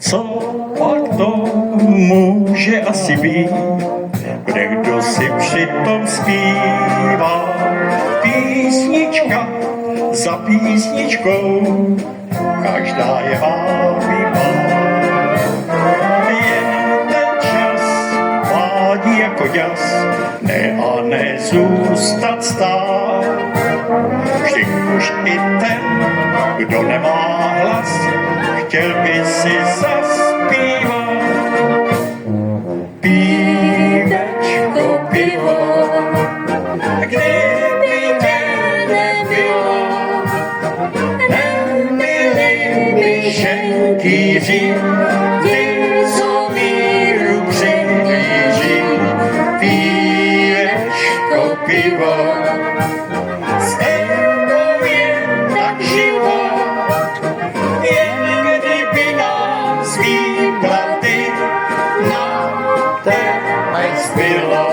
Co pak to může asi být, kde kdo si přitom zpívá? Písnička za písničkou, každá je vábivá. Jen ten čas vádí jako jas, ne a ne zůstat stát. Vždyť už i ten, kdo nemá hlas, chtěl by si zaspívat. Pívečko, pivo, kdyby tě nebylo, nebyly by šenkýři, ti, co míru přetíží. Pívečko, pivo, s tebou je tak život, jen kdyby nám svý platy na tebe zbylo.